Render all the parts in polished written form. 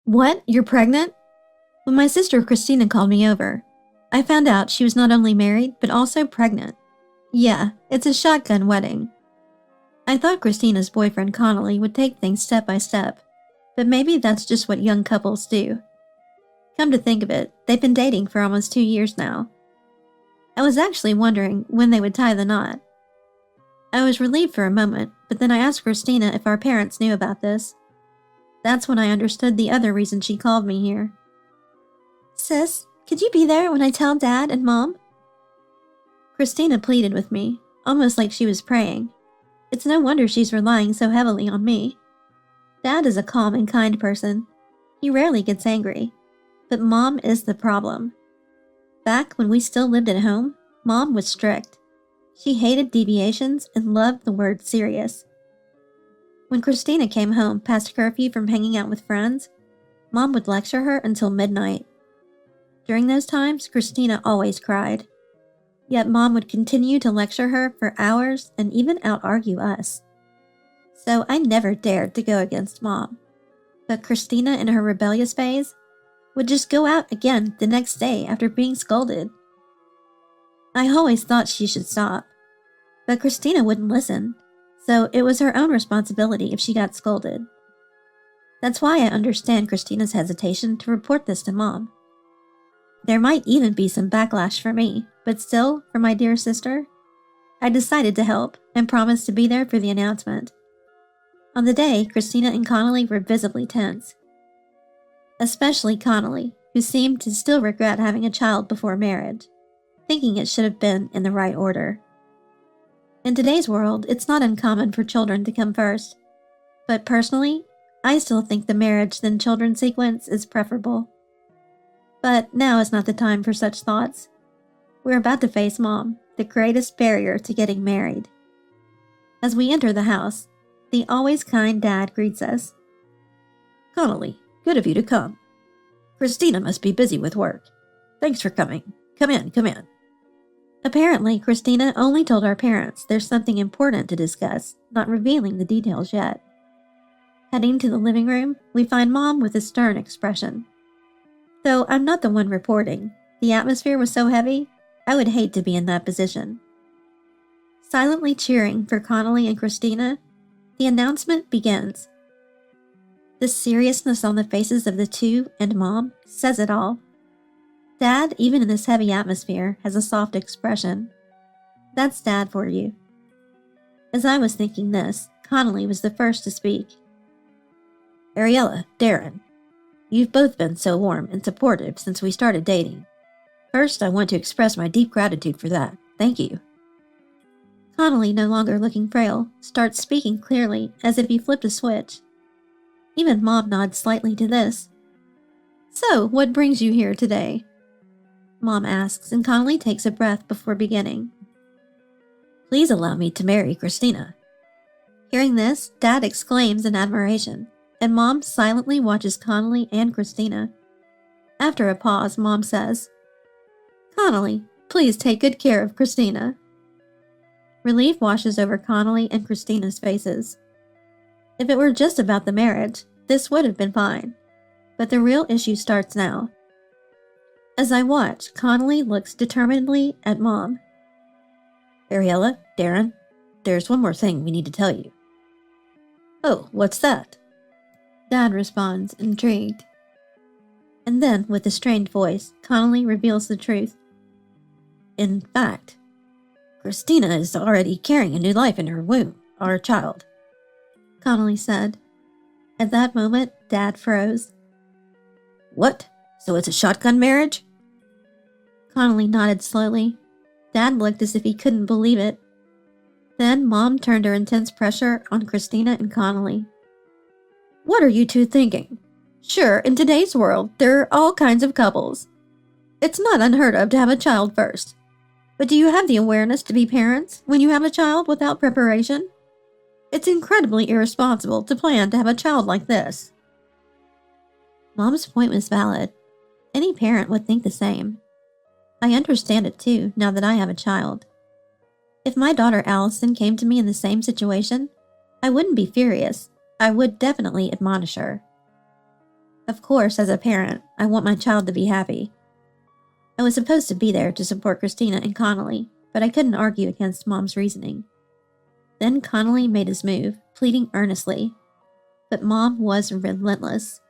What? You're pregnant? When my sister Christina called me over, I found out she was not only married, but also pregnant. Yeah, it's a shotgun wedding. I thought Christina's boyfriend Connolly would take things step by step, but maybe that's just what young couples do. Come to think of it, they've been dating for almost 2 years now. I was actually wondering when they would tie the knot. I was relieved for a moment, but then I asked Christina if our parents knew about this. That's when I understood the other reason she called me here. Sis, could you be there when I tell Dad and Mom? Christina pleaded with me, almost like she was praying. It's no wonder she's relying so heavily on me. Dad is a calm and kind person. He rarely gets angry. But Mom is the problem. Back when we still lived at home, Mom was strict. She hated deviations and loved the word serious. When Christina came home past curfew from hanging out with friends, Mom would lecture her until midnight. During those times, Christina always cried. Yet Mom would continue to lecture her for hours and even out-argue us. So I never dared to go against Mom. But Christina, in her rebellious phase, would just go out again the next day after being scolded. I always thought she should stop, but Christina wouldn't listen, so it was her own responsibility if she got scolded. That's why I understand Christina's hesitation to report this to Mom. There might even be some backlash for me, but still, for my dear sister, I decided to help and promised to be there for the announcement. On the day, Christina and Connolly were visibly tense. Especially Connolly, who seemed to still regret having a child before marriage, thinking it should have been in the right order. In today's world, it's not uncommon for children to come first, but personally, I still think the marriage then children sequence is preferable. But now is not the time for such thoughts. We're about to face Mom, the greatest barrier to getting married. As we enter the house, the always kind Dad greets us. Connolly, good of you to come. Christina must be busy with work. Thanks for coming. Come in, come in. Apparently, Christina only told our parents there's something important to discuss, not revealing the details yet. Heading to the living room, we find Mom with a stern expression. Though I'm not the one reporting, the atmosphere was so heavy, I would hate to be in that position. Silently cheering for Connolly and Christina, the announcement begins. The seriousness on the faces of the two and Mom says it all. Dad, even in this heavy atmosphere, has a soft expression. That's Dad for you. As I was thinking this, Connolly was the first to speak. Ariella, Darren, you've both been so warm and supportive since we started dating. First, I want to express my deep gratitude for that. Thank you. Connolly, no longer looking frail, starts speaking clearly as if he flipped a switch. Even Mom nods slightly to this. So, what brings you here today? Mom asks, and Connolly takes a breath before beginning. Please allow me to marry Christina. Hearing this, Dad exclaims in admiration, and Mom silently watches Connolly and Christina. After a pause, Mom says, Connolly, please take good care of Christina. Relief washes over Connolly and Christina's faces. If it were just about the marriage, this would have been fine. But the real issue starts now. As I watch, Connolly looks determinedly at Mom. Ariella, Darren, there's one more thing we need to tell you. Oh, what's that? Dad responds, intrigued. And then, with a strained voice, Connolly reveals the truth. In fact, Christina is already carrying a new life in her womb, our child. Connolly said. At that moment, Dad froze. What? So it's a shotgun marriage? Connolly nodded slowly. Dad looked as if he couldn't believe it. Then Mom turned her intense pressure on Christina and Connolly. What are you two thinking? Sure, in today's world, there are all kinds of couples. It's not unheard of to have a child first. But do you have the awareness to be parents when you have a child without preparation? It's incredibly irresponsible to plan to have a child like this. Mom's point was valid. Any parent would think the same. I understand it too, now that I have a child. If my daughter Allison came to me in the same situation, I wouldn't be furious. I would definitely admonish her. Of course, as a parent, I want my child to be happy. I was supposed to be there to support Christina and Connolly, but I couldn't argue against Mom's reasoning. Then Connolly made his move, pleading earnestly. But Mom was relentless.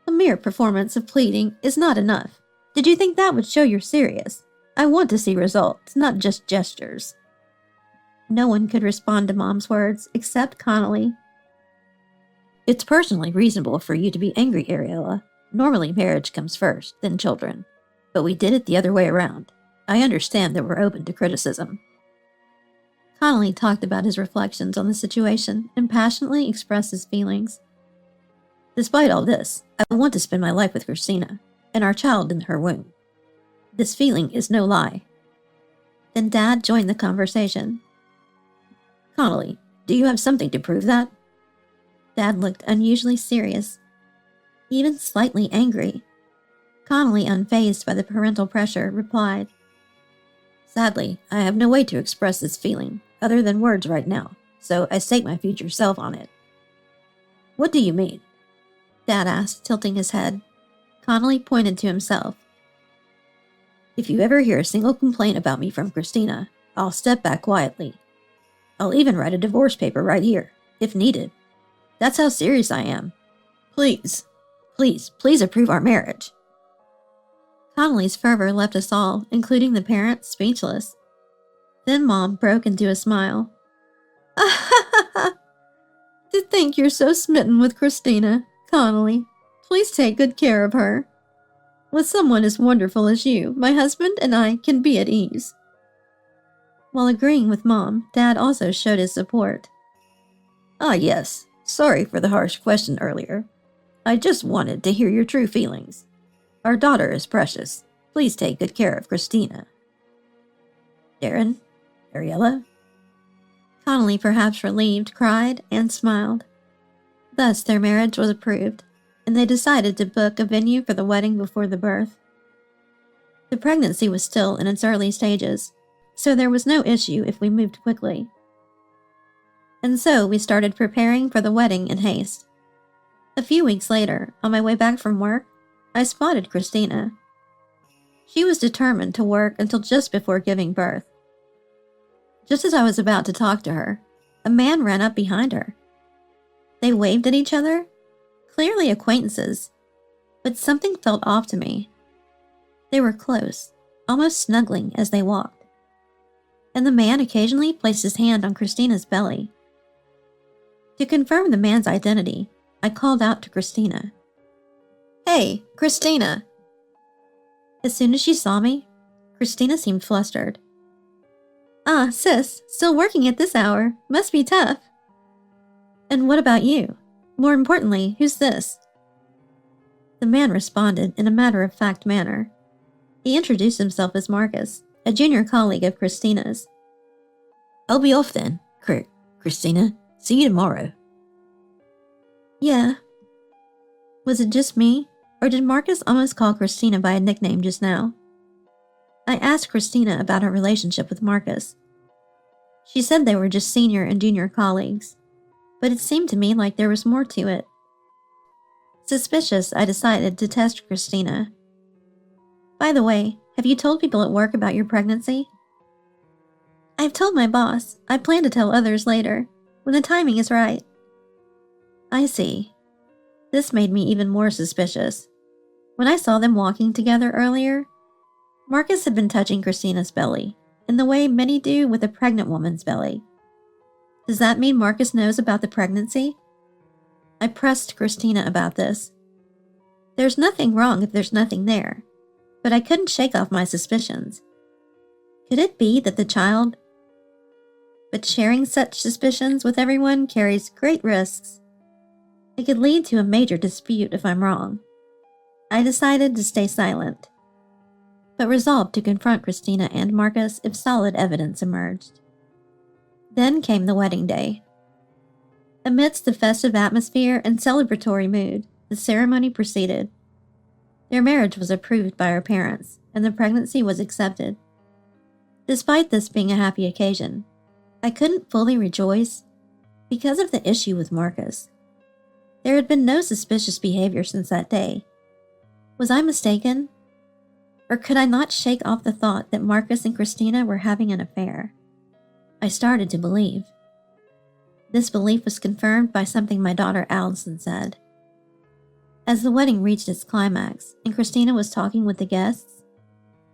A mere performance of pleading is not enough. Did you think that would show you're serious? I want to see results, not just gestures. No one could respond to Mom's words except Connolly. It's personally reasonable for you to be angry, Ariella. Normally marriage comes first, then children. But we did it the other way around. I understand that we're open to criticism. Connolly talked about his reflections on the situation and passionately expressed his feelings. Despite all this, I want to spend my life with Christina and our child in her womb. This feeling is no lie. Then Dad joined the conversation. Connolly, do you have something to prove that? Dad looked unusually serious, even slightly angry. Connolly, unfazed by the parental pressure, replied, Sadly, I have no way to express this feeling, other than words right now, so I stake my future self on it. What do you mean? Dad asked, tilting his head. Connolly pointed to himself. If you ever hear a single complaint about me from Christina, I'll step back quietly. I'll even write a divorce paper right here, if needed. That's how serious I am. Please approve our marriage. Connolly's fervor left us all, including the parents, speechless. Then Mom broke into a smile. To think you're so smitten with Christina, Connolly. Please take good care of her. With someone as wonderful as you, my husband and I can be at ease. While agreeing with Mom, Dad also showed his support. Ah, yes. Sorry for the harsh question earlier. I just wanted to hear your true feelings. Our daughter is precious. Please take good care of Christina. Darren? Ariella? Connolly, perhaps relieved, cried and smiled. Thus their marriage was approved, and they decided to book a venue for the wedding before the birth. The pregnancy was still in its early stages, so there was no issue if we moved quickly. And so we started preparing for the wedding in haste. A few weeks later, on my way back from work, I spotted Christina. She was determined to work until just before giving birth. Just as I was about to talk to her, a man ran up behind her. They waved at each other, clearly acquaintances, but something felt off to me. They were close, almost snuggling as they walked. And the man occasionally placed his hand on Christina's belly. To confirm the man's identity, I called out to Christina. Hey, Christina! As soon as she saw me, Christina seemed flustered. Ah, sis, still working at this hour. Must be tough. And what about you? More importantly, who's this? The man responded in a matter-of-fact manner. He introduced himself as Marcus, a junior colleague of Christina's. I'll be off then, Christina. See you tomorrow. Yeah. Was it just me, or did Marcus almost call Christina by a nickname just now? I asked Christina about her relationship with Marcus. She said they were just senior and junior colleagues, but it seemed to me like there was more to it. Suspicious, I decided to test Christina. By the way, have you told people at work about your pregnancy? I've told my boss. I plan to tell others later, when the timing is right. I see. This made me even more suspicious. When I saw them walking together earlier, Marcus had been touching Christina's belly, in the way many do with a pregnant woman's belly. Does that mean Marcus knows about the pregnancy? I pressed Christina about this. There's nothing wrong if there's nothing there, but I couldn't shake off my suspicions. Could it be that the child... But sharing such suspicions with everyone carries great risks. It could lead to a major dispute if I'm wrong. I decided to stay silent, but resolved to confront Christina and Marcus if solid evidence emerged. Then came the wedding day. Amidst the festive atmosphere and celebratory mood, the ceremony proceeded. Their marriage was approved by our parents, and the pregnancy was accepted. Despite this being a happy occasion, I couldn't fully rejoice because of the issue with Marcus. There had been no suspicious behavior since that day. Was I mistaken? Or could I not shake off the thought that Marcus and Christina were having an affair? I started to believe. This belief was confirmed by something my daughter Allison said. As the wedding reached its climax and Christina was talking with the guests,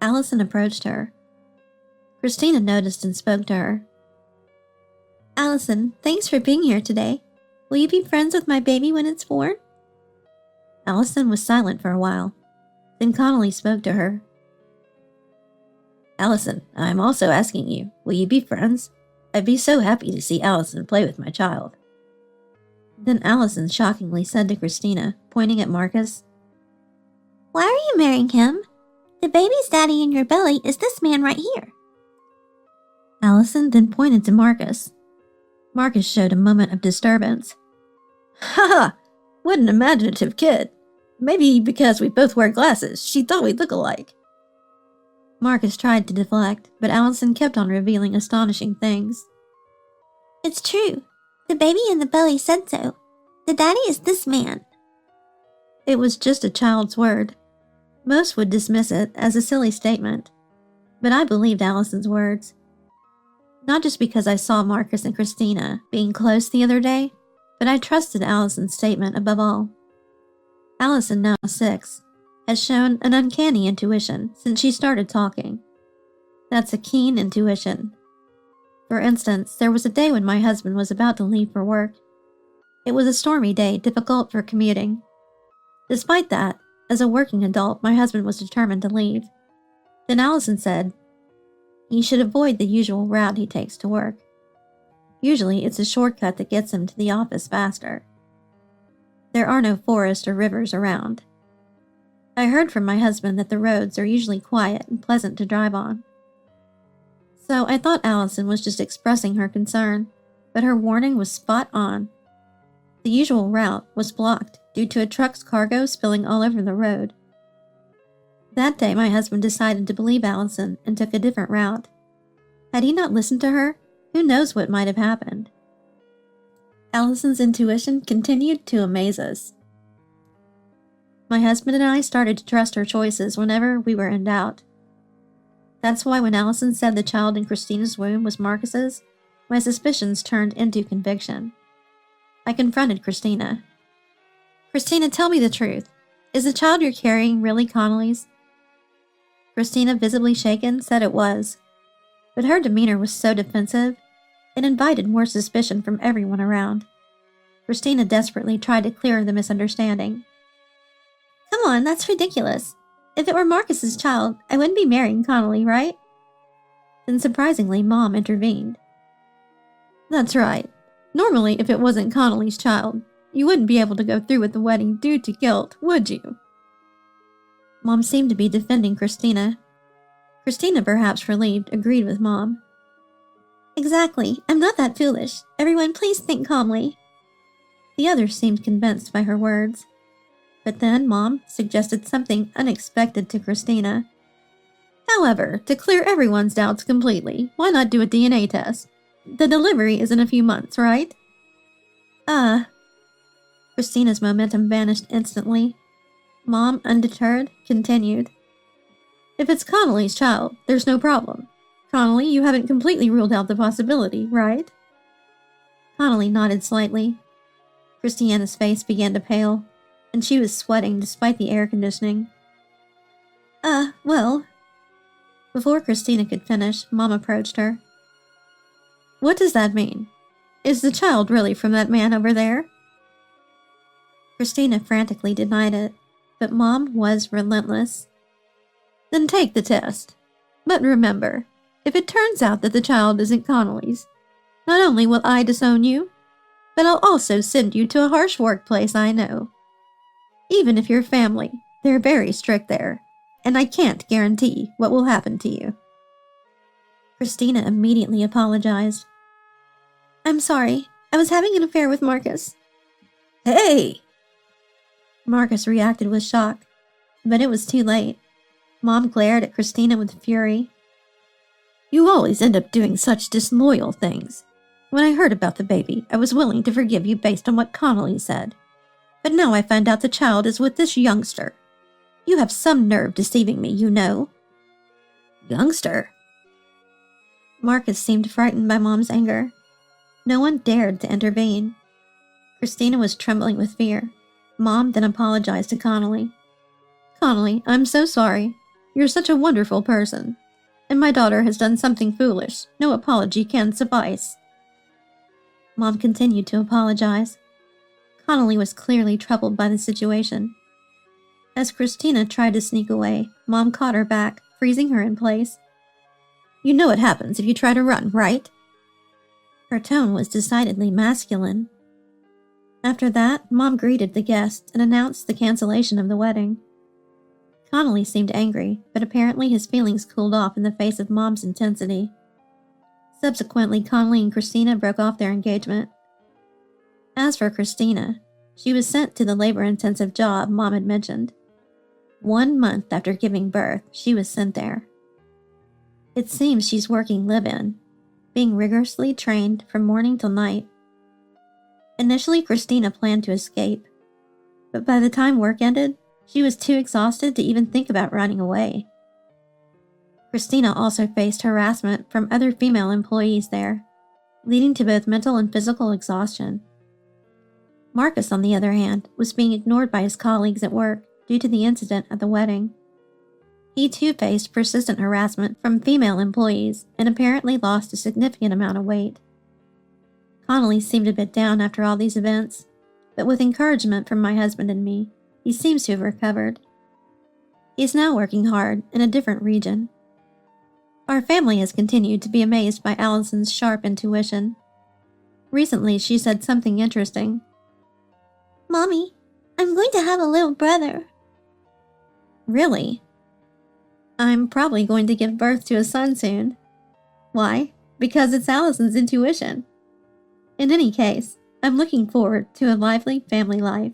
Allison approached her. Christina noticed and spoke to her. Allison, thanks for being here today. Will you be friends with my baby when it's born? Allison was silent for a while. Then Connolly spoke to her. Allison, I'm also asking you, will you be friends? I'd be so happy to see Allison play with my child. Then Allison shockingly said to Christina, pointing at Marcus, Why are you marrying him? The baby's daddy in your belly is this man right here. Allison then pointed to Marcus. Marcus showed a moment of disturbance. Ha ha! What an imaginative kid. Maybe because we both wear glasses, she thought we'd look alike. Marcus tried to deflect, but Allison kept on revealing astonishing things. It's true. The baby in the belly said so. The daddy is this man. It was just a child's word. Most would dismiss it as a silly statement, but I believed Allison's words. Not just because I saw Marcus and Christina being close the other day, but I trusted Allison's statement above all. Allison, now 6, has shown an uncanny intuition since she started talking. That's a keen intuition. For instance, there was a day when my husband was about to leave for work. It was a stormy day, difficult for commuting. Despite that, as a working adult, my husband was determined to leave. Then Allison said, he should avoid the usual route he takes to work. Usually, it's a shortcut that gets him to the office faster. There are no forests or rivers around. I heard from my husband that the roads are usually quiet and pleasant to drive on. So I thought Allison was just expressing her concern, but her warning was spot on. The usual route was blocked due to a truck's cargo spilling all over the road. That day, my husband decided to believe Allison and took a different route. Had he not listened to her, who knows what might have happened? Allison's intuition continued to amaze us. My husband and I started to trust her choices whenever we were in doubt. That's why when Allison said the child in Christina's womb was Marcus's, my suspicions turned into conviction. I confronted Christina. Christina, tell me the truth. Is the child you're carrying really Connolly's? Christina, visibly shaken, said it was. But her demeanor was so defensive, it invited more suspicion from everyone around. Christina desperately tried to clear the misunderstanding. Come on, that's ridiculous. If it were Marcus's child, I wouldn't be marrying Connolly, right? Then surprisingly, Mom intervened. That's right. Normally, if it wasn't Connolly's child, you wouldn't be able to go through with the wedding due to guilt, would you? Mom seemed to be defending Christina. Christina, perhaps relieved, agreed with Mom. Exactly. I'm not that foolish. Everyone, please think calmly. The others seemed convinced by her words. But then Mom suggested something unexpected to Christina. However, to clear everyone's doubts completely, why not do a DNA test? The delivery is in a few months, right? Christina's momentum vanished instantly. Mom, undeterred, continued. If it's Connolly's child, there's no problem. Connolly, you haven't completely ruled out the possibility, right? Connolly nodded slightly. Christiana's face began to pale, and she was sweating despite the air conditioning. Well. Before Christina could finish, Mom approached her. What does that mean? Is the child really from that man over there? Christina frantically denied it, but Mom was relentless. Then take the test. But remember, if it turns out that the child isn't Connolly's, not only will I disown you, but I'll also send you to a harsh workplace I know. Even if you're family, they're very strict there, and I can't guarantee what will happen to you. Christina immediately apologized. I'm sorry. I was having an affair with Marcus. Hey! Marcus reacted with shock, but it was too late. Mom glared at Christina with fury. You always end up doing such disloyal things. When I heard about the baby, I was willing to forgive you based on what Connolly said. But now I find out the child is with this youngster. You have some nerve deceiving me, you know." "Youngster?" Marcus seemed frightened by Mom's anger. No one dared to intervene. Christina was trembling with fear. Mom then apologized to Connolly. "Connolly, I'm so sorry. You're such a wonderful person. And my daughter has done something foolish. No apology can suffice." Mom continued to apologize. Connolly was clearly troubled by the situation. As Christina tried to sneak away, Mom caught her back, freezing her in place. "You know what happens if you try to run, right?" Her tone was decidedly masculine. After that, Mom greeted the guests and announced the cancellation of the wedding. Connolly seemed angry, but apparently his feelings cooled off in the face of Mom's intensity. Subsequently, Connolly and Christina broke off their engagement. As for Christina, she was sent to the labor-intensive job Mom had mentioned. 1 month after giving birth, she was sent there. It seems she's working live-in, being rigorously trained from morning till night. Initially, Christina planned to escape, but by the time work ended, she was too exhausted to even think about running away. Christina also faced harassment from other female employees there, leading to both mental and physical exhaustion. Marcus, on the other hand, was being ignored by his colleagues at work due to the incident at the wedding. He too faced persistent harassment from female employees and apparently lost a significant amount of weight. Connolly seemed a bit down after all these events, but with encouragement from my husband and me, he seems to have recovered. He is now working hard in a different region. Our family has continued to be amazed by Allison's sharp intuition. Recently, she said something interesting. "Mommy, I'm going to have a little brother." "Really?" "I'm probably going to give birth to a son soon." "Why?" "Because it's Allison's intuition." In any case, I'm looking forward to a lively family life.